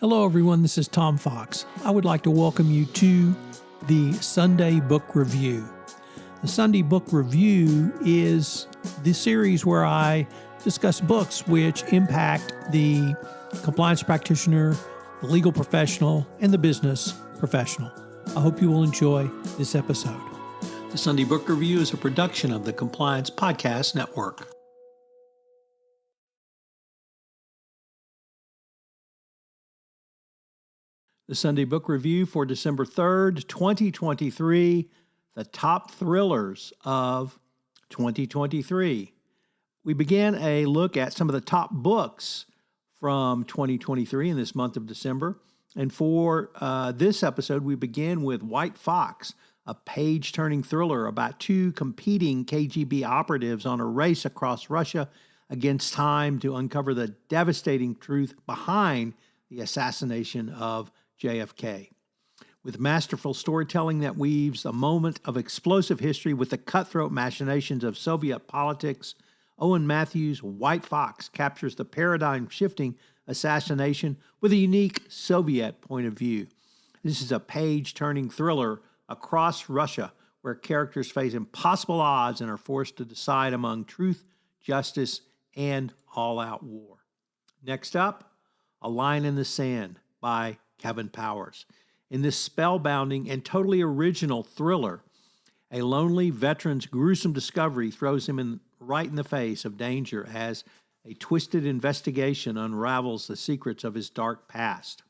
Hello, everyone. This is Tom Fox. I would like to welcome you to the Sunday Book Review. The Sunday Book Review is the series where I discuss books which impact the compliance practitioner, the legal professional, and the business professional. I hope you will enjoy this episode. The Sunday Book Review is a production of the Compliance Podcast Network. The Sunday Book Review for December 3rd, 2023, the top thrillers of 2023. We began a look at some of the top books from 2023 in this month of December. And for this episode, we begin with White Fox, a page-turning thriller about two competing KGB operatives on a race across Russia against time to uncover the devastating truth behind the assassination of JFK. With masterful storytelling that weaves a moment of explosive history with the cutthroat machinations of Soviet politics, Owen Matthews' White Fox captures the paradigm-shifting assassination with a unique Soviet point of view. This is a page-turning thriller across Russia where characters face impossible odds and are forced to decide among truth, justice, and all-out war. Next up, A Line in the Sand by Kevin Powers. In this spellbinding and totally original thriller, a lonely veteran's gruesome discovery throws him right in the face of danger as a twisted investigation unravels the secrets of his dark past.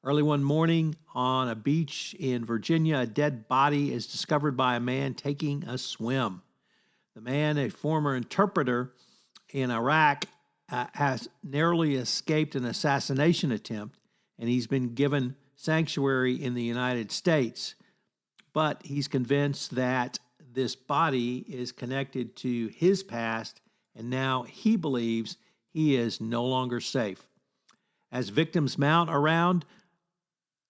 Early one morning on a beach in Virginia, a dead body is discovered by a man taking a swim. The man, a former interpreter in Iraq, has narrowly escaped an assassination attempt, and he's been given sanctuary in the United States. But he's convinced that this body is connected to his past, and now he believes he is no longer safe. As victims mount around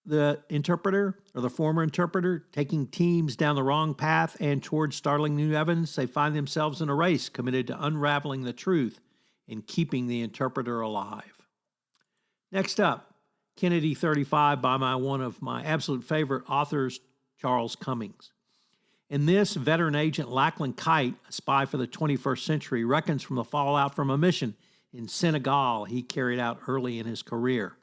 the interpreter, or the former interpreter, taking teams down the wrong path and towards startling new evidence, they find themselves in a race committed to unraveling the truth and keeping the interpreter alive. Next up, Kennedy 35 by one of my absolute favorite authors, Charles Cumming. In this, veteran agent Lachlan Kite, a spy for the 21st century, reckons from the fallout from a mission in Senegal he carried out early in his career.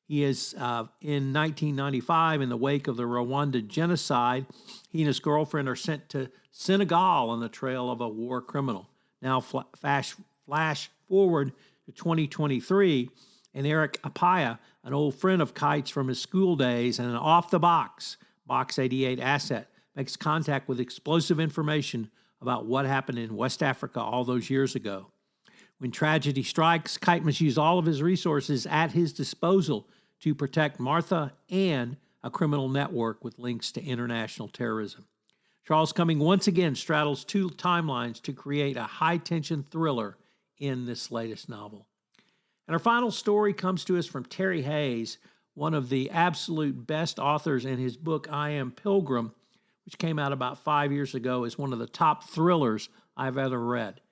He is, in 1995, in the wake of the Rwanda genocide, he and his girlfriend are sent to Senegal on the trail of a war criminal. Now flash forward to 2023, and Eric Apaya, an old friend of Kite's from his school days and an off-the-box Box 88 asset, makes contact with explosive information about what happened in West Africa all those years ago. When tragedy strikes, Kite must use all of his resources at his disposal to protect Martha and a criminal network with links to international terrorism. Charles Cumming once again straddles two timelines to create a high-tension thriller in this latest novel. And our final story comes to us from Terry Hayes, one of the absolute best authors, in his book, I Am Pilgrim, which came out about 5 years ago, is one of the top thrillers I've ever read.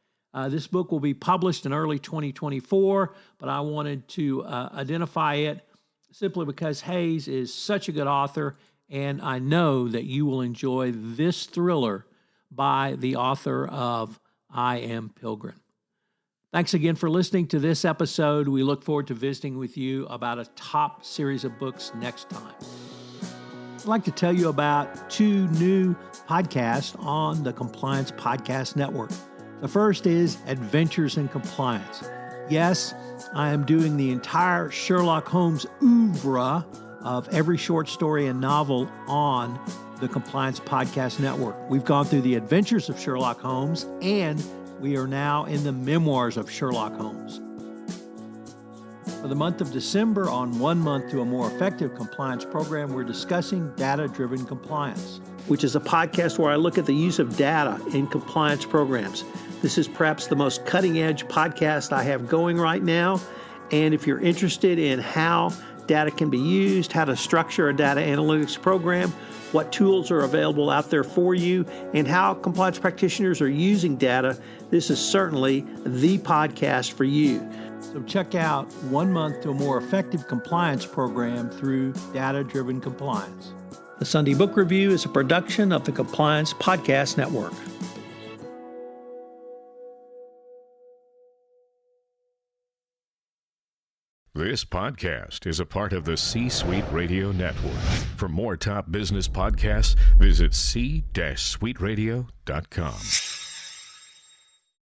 This book will be published in early 2024, but I wanted to identify it simply because Hayes is such a good author, and I know that you will enjoy this thriller by the author of I Am Pilgrim. Thanks again for listening to this episode. We look forward to visiting with you about a top series of books next time. I'd like to tell you about two new podcasts on the Compliance Podcast Network. The first is Adventures in Compliance. Yes, I am doing the entire Sherlock Holmes oeuvre of every short story and novel on the Compliance Podcast Network. We've gone through the adventures of Sherlock Holmes, and we are now in the memoirs of Sherlock Holmes. For the month of December, on 1 Month to a More Effective Compliance program, we're discussing data-driven compliance, which is a podcast where I look at the use of data in compliance programs. This is perhaps the most cutting-edge podcast I have going right now. And if you're interested in how data can be used, how to structure a data analytics program, what tools are available out there for you, and how compliance practitioners are using data, this is certainly the podcast for you. So check out 1 month to a more effective compliance program through data-driven compliance. The Sunday Book Review is a production of the Compliance Podcast Network. This podcast is a part of the C-Suite Radio Network. For more top business podcasts, visit c-suiteradio.com.